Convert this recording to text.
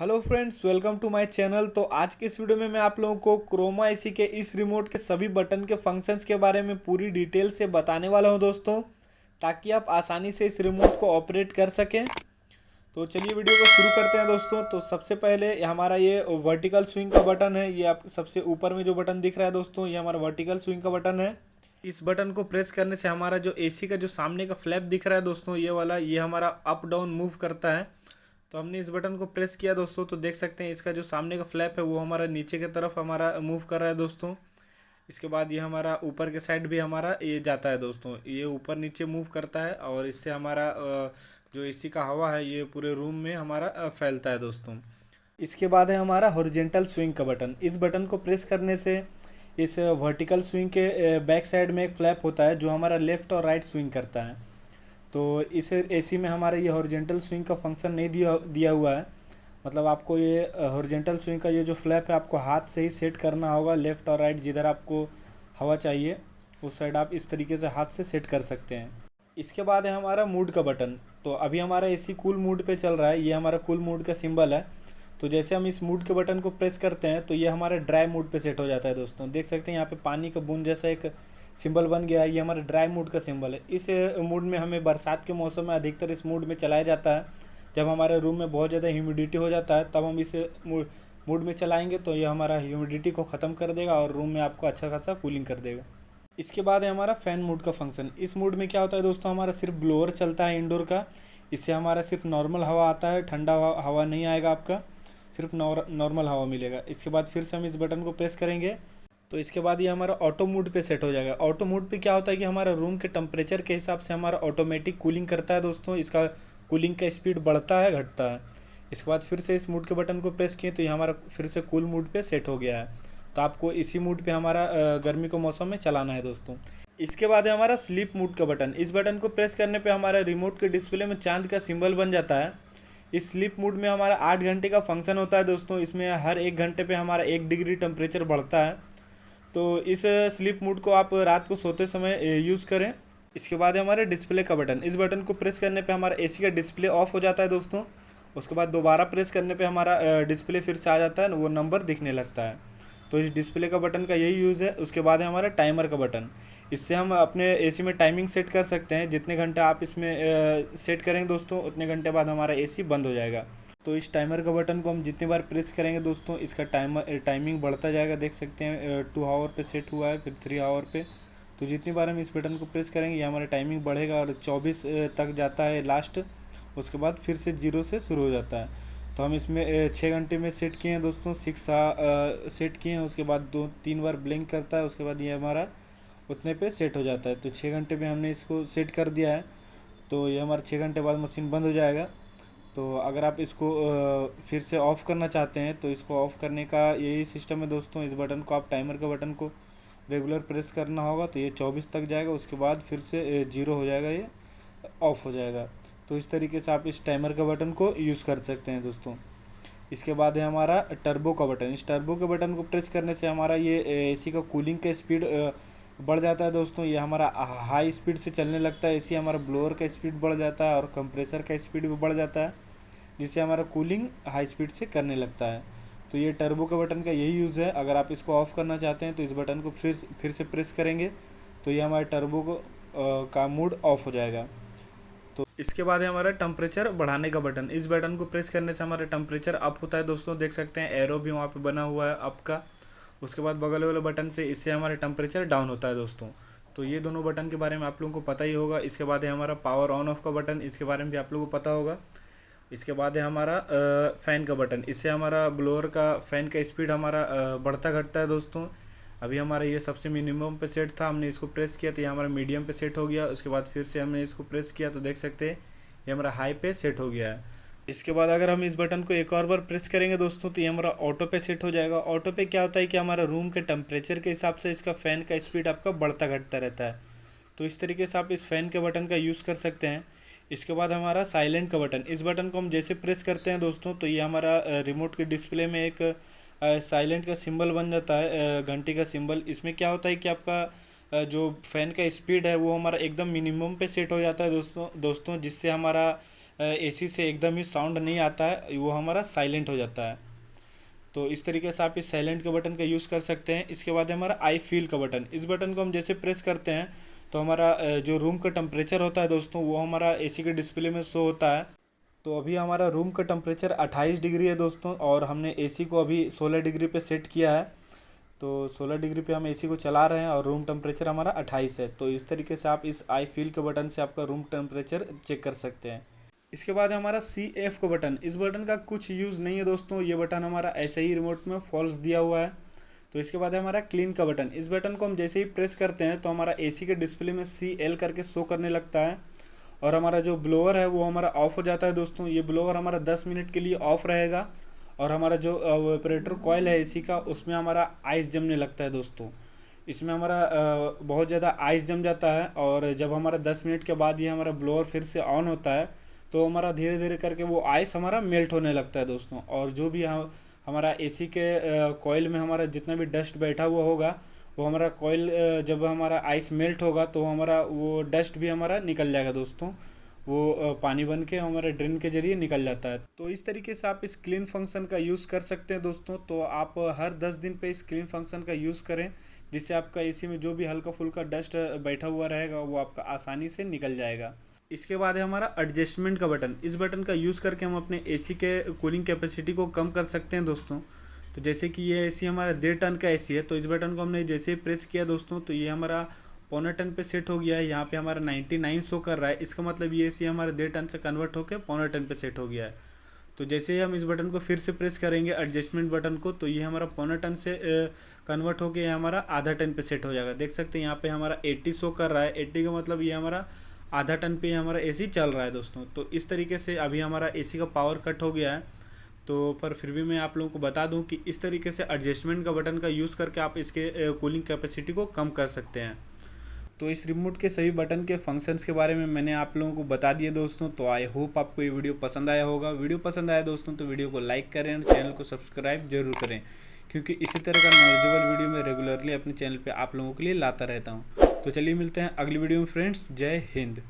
Hello friends, welcome to my channel. तो आज के इस वीडियो में मैं आप लोगों को क्रोमा एसी के इस रिमोट के सभी बटन के फंक्शंस के बारे में पूरी डिटेल से बताने वाला हूं दोस्तों, ताकि आप आसानी से इस रिमोट को ऑपरेट कर सकें। तो चलिए वीडियो को शुरू करते हैं दोस्तों। तो सबसे पहले हमारा ये वर्टिकल स्विंग का बटन है। ये आप सबसे ऊपर में जो बटन दिख रहा है दोस्तों, ये हमारा वर्टिकल स्विंग का बटन है। इस बटन को प्रेस करने से हमारा जो एसी का जो सामने का फ्लैप दिख रहा है दोस्तों, ये वाला, ये हमारा अप डाउन मूव करता है। तो हमने इस बटन को प्रेस किया दोस्तों, तो देख सकते हैं इसका जो सामने का फ्लैप है वो हमारा नीचे की तरफ हमारा मूव कर रहा है दोस्तों। इसके बाद ये हमारा ऊपर के साइड भी हमारा ये जाता है दोस्तों, ये ऊपर नीचे मूव करता है और इससे हमारा जो एसी का हवा है ये पूरे रूम में हमारा फैलता है दोस्तों। इसके बाद है हमारा हॉरिजेंटल स्विंग का बटन। इस बटन को प्रेस करने से इस वर्टिकल स्विंग के बैक साइड में एक फ्लैप होता है जो हमारा लेफ़्ट और राइट स्विंग करता है। तो इस एसी में हमारा ये हॉरिजेंटल स्विंग का फंक्शन नहीं दिया दिया हुआ है। मतलब आपको ये हॉरिजेंटल स्विंग का ये जो फ्लैप है आपको हाथ से ही सेट करना होगा। लेफ़्ट और राइट जिधर आपको हवा चाहिए उस साइड आप इस तरीके से हाथ से सेट कर सकते हैं। इसके बाद है हमारा मूड का बटन। तो अभी हमारा एसी कूल मूड पे चल रहा है, ये हमारा कूल मूड का सिंबल है। तो जैसे हम इस मूड के बटन को प्रेस करते हैं तो ये हमारे ड्राई मूड पे सेट हो जाता है दोस्तों। देख सकते हैं यहाँ पे पानी का बूंद जैसा एक सिंबल बन गया है, ये हमारा ड्राई मूड का सिंबल है। इस मूड में हमें बरसात के मौसम में अधिकतर इस मूड में चलाया जाता है। जब हमारे रूम में बहुत ज़्यादा ह्यूमिडिटी हो जाता है तब हम इस मूड में चलाएंगे तो ये हमारा ह्यूमिडिटी को ख़त्म कर देगा और रूम में आपको अच्छा खासा कूलिंग कर देगा। इसके बाद है हमारा फ़ैन मूड का फंक्शन। इस मूड में क्या होता है दोस्तों, हमारा सिर्फ ब्लोअर चलता है इंडोर का। इससे हमारा सिर्फ नॉर्मल हवा आता है, ठंडा हवा नहीं आएगा आपका, सिर्फ नॉर्मल हवा मिलेगा। इसके बाद फिर से हम इस बटन को प्रेस करेंगे तो इसके बाद ये हमारा ऑटो मोड पे सेट हो जाएगा। ऑटो मोड पे क्या होता है कि हमारा रूम के टेम्परेचर के हिसाब से हमारा ऑटोमेटिक कूलिंग करता है दोस्तों। इसका कूलिंग का स्पीड बढ़ता है घटता है। इसके बाद फिर से इस मूड के बटन को प्रेस किए तो ये हमारा फिर से कूल मूड पे सेट हो गया है। तो आपको इसी मूड पे हमारा गर्मी के मौसम में चलाना है दोस्तों। इसके बाद है हमारा स्लीप मूड का बटन। इस बटन को प्रेस करने पे हमारा रिमोट के डिस्प्ले में चांद का सिंबल बन जाता है। इस स्लीप मूड में हमारा 8 घंटे का फंक्शन होता है दोस्तों। इसमें हर 1 घंटे पे हमारा 1 डिग्री टेम्परेचर बढ़ता है। तो इस स्लीप मूड को आप रात को सोते समय यूज़ करें। इसके बाद है हमारे डिस्प्ले का बटन। इस बटन को प्रेस करने पे हमारा एसी का डिस्प्ले ऑफ हो जाता है दोस्तों। उसके बाद दोबारा प्रेस करने पे हमारा डिस्प्ले फिर से आ जाता है, वो नंबर दिखने लगता है। तो इस डिस्प्ले का बटन का यही यूज़ है। उसके बाद है हमारा टाइमर का बटन। इससे हम अपने एसी में टाइमिंग सेट कर सकते हैं। जितने घंटे आप इसमें सेट करेंगे दोस्तों उतने घंटे बाद हमारा एसी बंद हो जाएगा। तो इस टाइमर का बटन को हम जितनी बार प्रेस करेंगे दोस्तों इसका टाइमिंग बढ़ता जाएगा। देख सकते हैं 2 आवर पे सेट हुआ है, फिर 3 आवर पे। तो जितनी बार हम इस बटन को प्रेस करेंगे ये हमारा टाइमिंग बढ़ेगा और 24 तक जाता है लास्ट। उसके बाद फिर से 0 से शुरू हो जाता है। तो हम इसमें 6 घंटे में सेट किए हैं दोस्तों, 6 सेट किए हैं। उसके बाद 2-3 बार ब्लिंक करता है, उसके बाद ये हमारा उतने पे सेट हो जाता है। तो 6 घंटे में हमने इसको सेट कर दिया है। तो ये हमारा 6 घंटे बाद मशीन बंद हो जाएगा। तो अगर आप इसको फिर से ऑफ़ करना चाहते हैं तो इसको ऑफ़ करने का यही सिस्टम है दोस्तों। इस बटन को आप टाइमर का बटन को रेगुलर प्रेस करना होगा तो ये 24 तक जाएगा। उसके बाद फिर से 0 हो जाएगा, ये ऑफ़ हो जाएगा। तो इस तरीके से आप इस टाइमर का बटन को यूज़ कर सकते हैं दोस्तों। इसके बाद है हमारा टर्बो का बटन। इस टर्बो के बटन को प्रेस करने से हमारा ये एसी का कूलिंग का स्पीड बढ़ जाता है दोस्तों। ये हमारा हाई स्पीड से चलने लगता है एसी। हमारा ब्लोअर का स्पीड बढ़ जाता है और कंप्रेसर का स्पीड भी बढ़ जाता है, जिससे हमारा कूलिंग हाई स्पीड से करने लगता है। तो ये टर्बो का बटन का यही यूज़ है। अगर आप इसको ऑफ़ करना चाहते हैं तो इस बटन को फिर से प्रेस करेंगे तो ये हमारे टर्बो का मूड ऑफ हो जाएगा। तो इसके बाद है हमारा टेम्परेचर बढ़ाने का बटन। इस बटन को प्रेस करने से हमारा टेम्परेचर अप होता है दोस्तों। देख सकते हैं एरो भी वहाँ पे बना हुआ है अप का। उसके बाद बगल वाले बटन से इससे हमारा टेम्परेचर डाउन होता है दोस्तों। तो ये दोनों बटन के बारे में आप लोगों को पता ही होगा। इसके बाद है हमारा पावर ऑन ऑफ का बटन, इसके बारे में भी आप लोगों को पता होगा। इसके बाद है हमारा फ़ैन का बटन। इससे हमारा ब्लोअर का फ़ैन का स्पीड हमारा बढ़ता घटता है दोस्तों। अभी हमारा ये सबसे मिनिमम पे सेट था, हमने इसको प्रेस किया तो ये हमारा मीडियम पे सेट हो गया। उसके बाद फिर से हमने इसको प्रेस किया तो देख सकते हैं ये हमारा हाई पे सेट हो गया है। इसके बाद अगर हम इस बटन को एक और बार प्रेस करेंगे दोस्तों तो ये हमारा ऑटो पे सेट हो जाएगा। ऑटो पे क्या होता है कि हमारा रूम के टेम्परेचर के हिसाब से इसका फ़ैन का स्पीड आपका बढ़ता घटता रहता है। तो इस तरीके से आप इस फ़ैन के बटन का यूज़ कर सकते हैं। इसके बाद हमारा साइलेंट का बटन। इस बटन को हम जैसे प्रेस करते हैं दोस्तों तो ये हमारा रिमोट के डिस्प्ले में एक साइलेंट का सिंबल बन जाता है, घंटी का सिंबल। इसमें क्या होता है कि आपका जो फ़ैन का स्पीड है वो हमारा एकदम मिनिमम पे सेट हो जाता है दोस्तों, जिससे हमारा एसी से एकदम ही साउंड नहीं आता है, वो हमारा साइलेंट हो जाता है। तो इस तरीके से आप इस साइलेंट के बटन का यूज़ कर सकते हैं। इसके बाद है हमारा आई फील का बटन। इस बटन को हम जैसे प्रेस करते हैं तो हमारा जो रूम का टेम्परेचर होता है दोस्तों, वो हमारा एसी के डिस्प्ले में शो होता है। तो अभी हमारा रूम का टेम्परेचर 28 डिग्री है दोस्तों, और हमने एसी को अभी 16 डिग्री पे सेट किया है। तो 16 डिग्री पे हम एसी को चला रहे हैं और रूम टेम्परेचर हमारा 28 है। तो इस तरीके से आप इस आई फील के बटन से आपका रूम टेम्परेचर चेक कर सकते हैं। इसके बाद हमारा CF का बटन। इस बटन का कुछ यूज़ नहीं है दोस्तों, ये बटन हमारा ऐसे ही रिमोट में फॉल्स दिया हुआ है। तो इसके बाद है हमारा क्लीन का बटन। इस बटन को हम जैसे ही प्रेस करते हैं तो हमारा एसी के डिस्प्ले में CL करके शो करने लगता है, और हमारा जो ब्लोअर है वो हमारा ऑफ हो जाता है दोस्तों। ये ब्लोअर हमारा 10 मिनट के लिए ऑफ रहेगा, और हमारा जो ऑपरेटर कॉइल है एसी का, उसमें हमारा आइस जमने लगता है दोस्तों। इसमें हमारा बहुत ज़्यादा आइस जम जाता है, और जब हमारा 10 मिनट के बाद ये हमारा ब्लोअर फिर से ऑन होता है तो हमारा धीरे धीरे करके वो आइस हमारा मेल्ट होने लगता है दोस्तों। और जो भी हमारा एसी के कॉइल में हमारा जितना भी डस्ट बैठा हुआ होगा, वो हमारा कॉइल जब हमारा आइस मेल्ट होगा तो हमारा वो डस्ट भी हमारा निकल जाएगा दोस्तों। वो पानी बन के हमारे ड्रेन के जरिए निकल जाता है। तो इस तरीके से आप इस क्लीन फंक्शन का यूज़ कर सकते हैं दोस्तों। तो आप हर 10 दिन पे इस क्लीन फंक्शन का यूज़ करें, जिससे आपका एसी में जो भी हल्का फुल्का डस्ट बैठा हुआ रहेगा वो आपका आसानी से निकल जाएगा। इसके बाद है हमारा एडजस्टमेंट का बटन। इस बटन का यूज़ करके हम अपने एसी के कूलिंग कैपेसिटी को कम कर सकते हैं दोस्तों। तो जैसे कि ये एसी हमारा 1.5 टन का एसी है, तो इस बटन को हमने जैसे ही प्रेस किया दोस्तों तो ये हमारा 1.25 टन पे सेट हो गया है। यहाँ पे हमारा 99 शो कर रहा है, इसका मतलब ये एसी हमारा 1.5 टन से कन्वर्ट होकर 1.25 टन पे सेट हो गया है। तो जैसे ही हम इस बटन को फिर से प्रेस करेंगे एडजस्टमेंट बटन को, तो ये हमारा 1.25 टन से कन्वर्ट होकर हमारा आधा टन पे सेट हो जाएगा। देख सकते हैं यहाँ पे हमारा 80 शो कर रहा है। 80 का मतलब ये हमारा आधा टन पे हमारा एसी चल रहा है दोस्तों। तो इस तरीके से अभी हमारा एसी का पावर कट हो गया है। तो पर फिर भी मैं आप लोगों को बता दूं कि इस तरीके से एडजस्टमेंट का बटन का यूज़ करके आप इसके कूलिंग कैपेसिटी को कम कर सकते हैं। तो इस रिमोट के सभी बटन के फंक्शंस के बारे में मैंने आप लोगों को बता दिए दोस्तों। तो आई होप आपको ये वीडियो पसंद आया होगा। वीडियो पसंद आया दोस्तों तो वीडियो को लाइक करें और चैनल को सब्सक्राइब जरूर करें, क्योंकि इसी तरह का नॉलेजेबल वीडियो मैं रेगुलरली अपने चैनल पर आप लोगों के लिए लाता रहता हूँ। तो चलिए मिलते हैं अगली वीडियो में फ्रेंड्स। जय हिंद।